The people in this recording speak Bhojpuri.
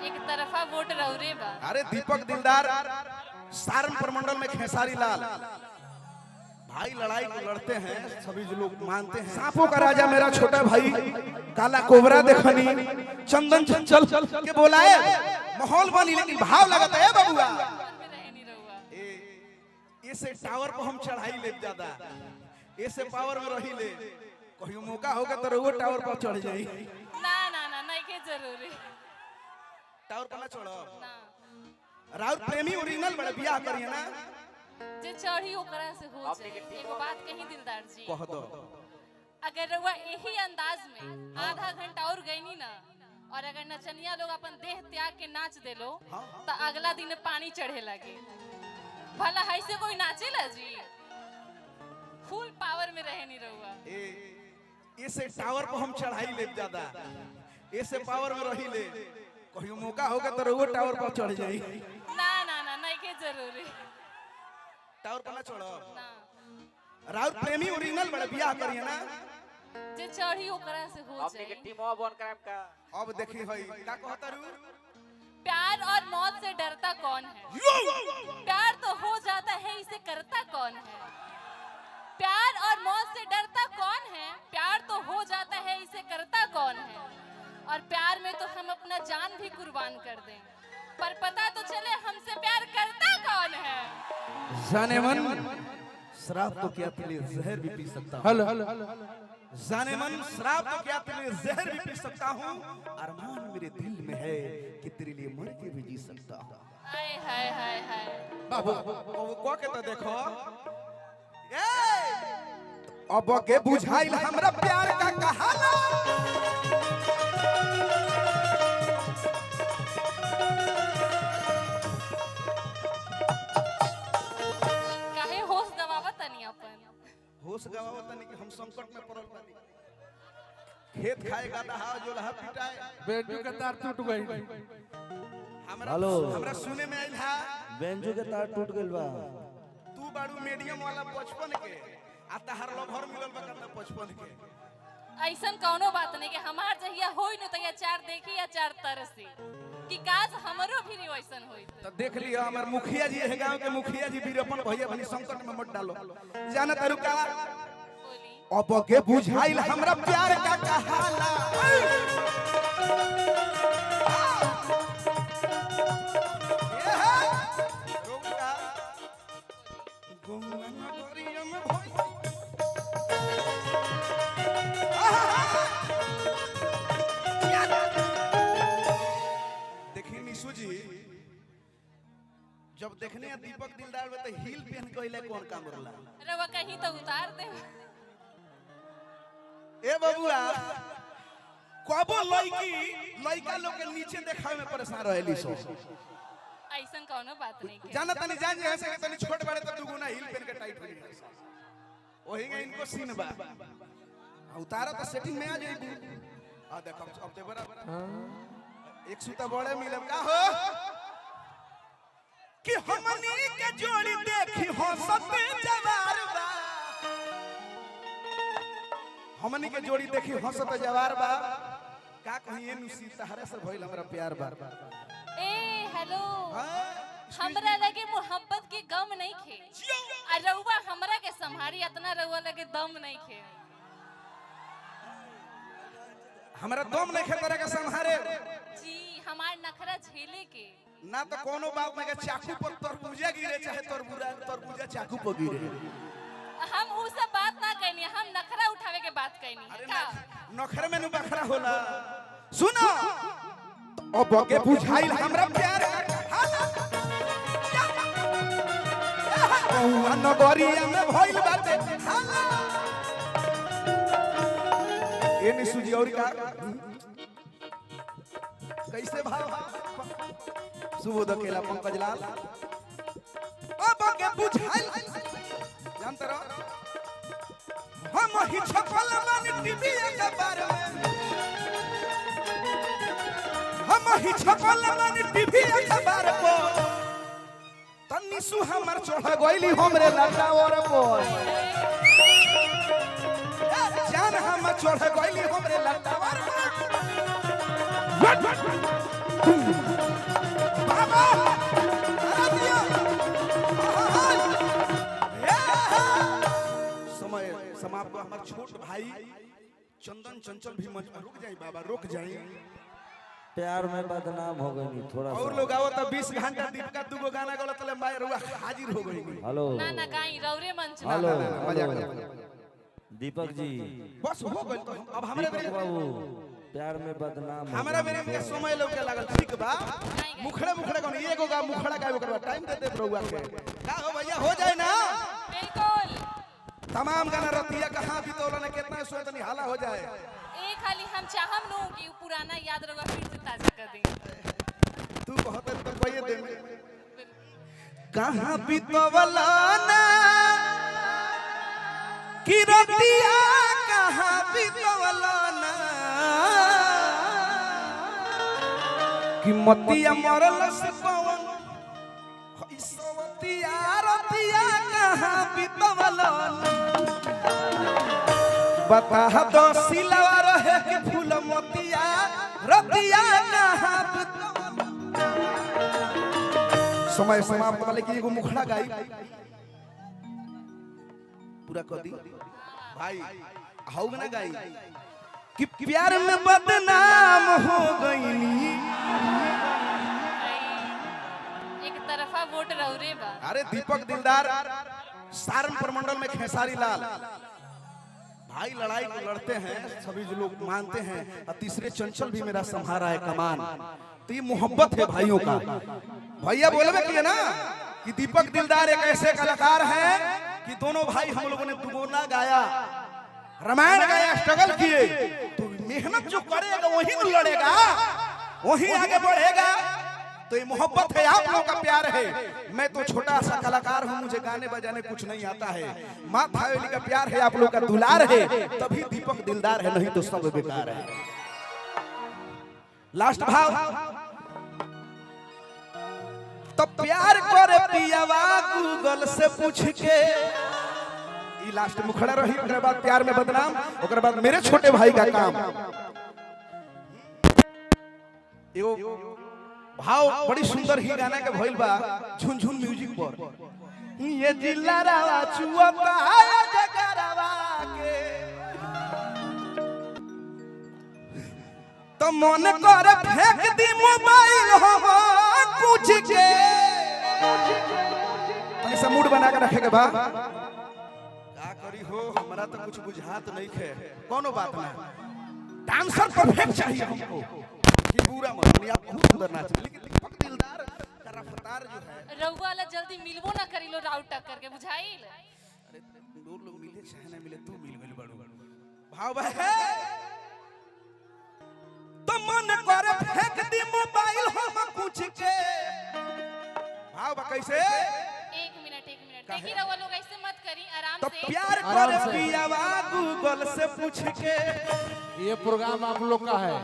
एक तरफा वोट रौरे बा। अरे दीपक दिलदार सारण प्रमंडल में खेसारी लाल भाई लड़ाई को लड़ते हैं, सभी जो लोग मानते हैं। सांपों का राजा मेरा छोटा भाई काला कोबरा देखनी चंदन चंचल के बोलाए माहौल बनी, लेकिन भाव लगाता है बबुआ ऐसे टावर पर हम चढ़ाई ले ज्यादा ऐसे पावर में रही ले कहीं मौका होगा तो वो टावर पर चढ़ जाई। ना ना ना नहीं के जरूरी टावर पर ना चढ़ो ना। राउत प्रेमी ओरिजिनल बड़े बियाह करिए ना जे चढ़ी ओकरा से हो जाए। एगो बात कही दिलदार जी, कह दो अगर रउआ यही अंदाज में आधा घंटा और गईनी ना और अगर नचनिया लोग अपन देह त्याग के नाच देलो तो अगला दिन पानी चढ़े लगे। भला है से कोई नाचेला जी? फुल पावर में रहे नहीं रहुआ। ऐसे टावर पर हम चढ़ाई ले ज्यादा ऐसे पावर में रही ले कहीं मौका होगा तो वो टावर पर चढ़ जाई। ना ना ना नहीं के जरूरी टावर पर ना चढ़ो ना। राउत प्रेमी ओरिजिनल बड़े बियाह करिए ना जे चढ़ी ओकरा से हो जाए। टीमवा बन करम का अब देखी हई का कहता रू प्यार और मौत से डरता कौन है? प्यार तो हो जाता है, इसे करता कौन है? प्यार और मौत से डरता कौन है? प्यार तो हो जाता है, इसे करता कौन है? और प्यार में तो हम अपना जान भी कुर्बान कर दें, पर पता तो चले हमसे प्यार करता कौन है? जाने मन शराब तो क्या पी ले जहर भी पी सकता हूँ। जाने मन शराब तो क्या पी ले जहर भी पी सकता हूँ। अरमान मेरे दिल में है कि तेरे लिए मर के भी जी सकता हूँ। हाय हाय हाय हाय। बाबू को के तो देखो अब के बुझाइल हमरा प्यार का कहाना। काहे होश गवावत तनी अपन? होश गवावत तनी कि हम संकट में पड़ल बानी। खेत खाएगा दहा जो लहा पिटाए बेंजू के तार टूट गई। हमरा सुने में आइल है बेंजू के तार टूट गइल बा। तू बाड़ू मीडियम वाला 55 के आ तहार लभर मिलल बा कतना 55 के। ऐसन कौनो बात नहीं कि हमार जहिया होई न तहिया चार देखी या चार तरसी कि काज हमरो भी नहीं वैसन होई। तो देख लियो हमर मुखिया जी है गांव के मुखिया जी वीरपन भैया भनी संकट में मत डालो। जाना तारू का बोली अब के बुझाइल हमरा प्यार का कहाना। ये है रोका गुंगा नगरिया में भई देखी निशु जी जब देखने हैं दीपक दिलदार में तो हील पहन कइले कौन काम रहला? रवा कहीं तो उतार दे। ए बबुआ कबो लइका लोग के नीचे देखावे में परेशान रहेली सो। ऐसन कौनो बात नहीं के। जाना तनी जान जे से तनी छोट बड़े तो दुगुना हील पहन के टाइट हो गई। ओही में इनको सीन बा उतारा तो सेटिंग में आ जाएगी। आ देखो अब ते बराबर एक सूता बड़े मिलब का हो कि हमनी के जोड़ी देखी हंसत जवार बा। हमनी के जोड़ी देखी हंसत जवार बा का कहिए नुसी तहरे से भइल हमरा प्यार बा। ए हेलो हां हमरा लगे मोहब्बत के गम नहीं खे आ रउवा हमरा के संभारी इतना रउवा लगे दम नहीं खे। हमरा दम नहीं खेतरे के संहारे जी हमार नखरा झेले के ना तो कोनो बात में के चाकू पर तरबूजा गिरे चाहे तरबूजा चाकू पर गिरे। हम उ सब बात ना कहनी, हम नखरा उठावे के बात कहनी है का। नखरे में नु बखरा होला। सुनो अब के बुझाइल हमरा प्यार का कहाना। कौआ नगरिया में भइल बाटे हाला। ए निशु जी और का कैसे भाव सुबोध अकेला पंकज लाल अब के बुझाइल जानते रहो हम ही छपल मन टीवी के बारे में। हम ही छपल मन टीवी के बारे में तन्नीसु हमर चढ़ गइली हमरे लटावर पर। जान हम चढ़ गइली हमरे लटावर पर। समाप्त। हमारे छोट भाई चंदन चंचल भी मंच रुक जाए बाबा, रुक जाए। प्यार में बदनाम हो गई थोड़ा और सा। लोग आओ तो 20 घंटा दीपिका दुगो गाना गलत ले माय रुआ हाजिर हो गई। हेलो ना ना गाई रौरे मंच में। हेलो मजाक हेलो। कर। दीपक जी बस हो गई तो अब हमारे दीपक बाबू प्यार में बदनाम हो हमारा गई। बेरे के समय लोग के लागल ठीक बा। मुखड़े मुखड़े कोन एगो गा मुखड़ा गाय ओकर टाइम दे दे रहुआ के का हो भैया हो जाए ना। बिल्कुल तमाम गाना रतिया कहां बितौला ने कितना सोच नहीं हाला हो जाए। एक खाली हम चाहम नु कि उ पुराना याद रहुआ फिर से ताजा कर दें। तू कहत तो कोई दे कहां बितौला ना कि रतिया कहां बितौला ना कि मतिया मरल से पवन सवतिया रतिया कहां बितौला बता दो सिलवा रहे कि फूल मोतिया रतिया कहां बितौला। समय समाप्त वाले की एगो मुखड़ा गाई पूरा कर दी भाई हाउ ना गाई कि प्यार में बदनाम हो गईली। एक तरफा वोट रौरे बा। अरे दीपक दिलदार सारण प्रमंडल में खेसारी लाल भाई लड़ाई को लड़ते हैं, सभी जो लोग मानते हैं। और तीसरे चंचल भी मेरा संहारा है कमान। तो ये मोहब्बत है भाइयों का। भैया बोलबे किए ना कि दीपक दिलदार एक ऐसे कलाकार हैं कि दोनों भाई हम लोगों ने दुगुना गाया, रामायण गाया, स्ट्रगल किए। तो मेहनत जो करेगा वही न लड़ेगा, वही आगे बढ़ेगा। तो ये मोहब्बत है, आप लोगों का प्यार है। मैं तो छोटा सा कलाकार हूँ, मुझे गाने बजाने कुछ नहीं आता है। माँ भावेली का प्यार है, आप लोग का दुलार है, तभी दीपक दिलदार है, नहीं तो सब बेकार है। लास्ट भाव तो प्यार करे पियावा गूगल से पूछ के। ये लास्ट मुखड़ा रही, ओकर बाद प्यार में बदनाम, ओकर बाद मेरे छोटे भाई का काम। एगो भाव बड़ी सुंदर ही गाना के भइल बा झुनझुन म्यूजिक पर। ये दिलरावा चुअता जगरावा के तो मन कर फेंक दी मोबाइल हम पूछ के। तनी सा मूड बना के रखे के बा का करी हो, हमरा तो कुछ बुझात नहीं है। कोनो बात ना, डांसर परफेक्ट चाहिए हमको। ये पूरा मतलब आप बहुत सुंदर नाच, लेकिन दीपक दिलदार का रफ्तार जो है रहुआ वाला जल्दी मिलबो ना करिलो राउट टक्कर के बुझाइल। अरे दो लोग मिले चाहे ना मिले, तू मिल गइल बड़ू भाव बा है। तो मन कर फेंक दी मोबाइल हम पूछ के। भाव बा कैसे? एक मिनट देखी रहुआ लोग ऐसे मत करी, आराम तो से। प्यार करे पियावा गूगल से पूछ के। ये प्रोग्राम आप लोग का है।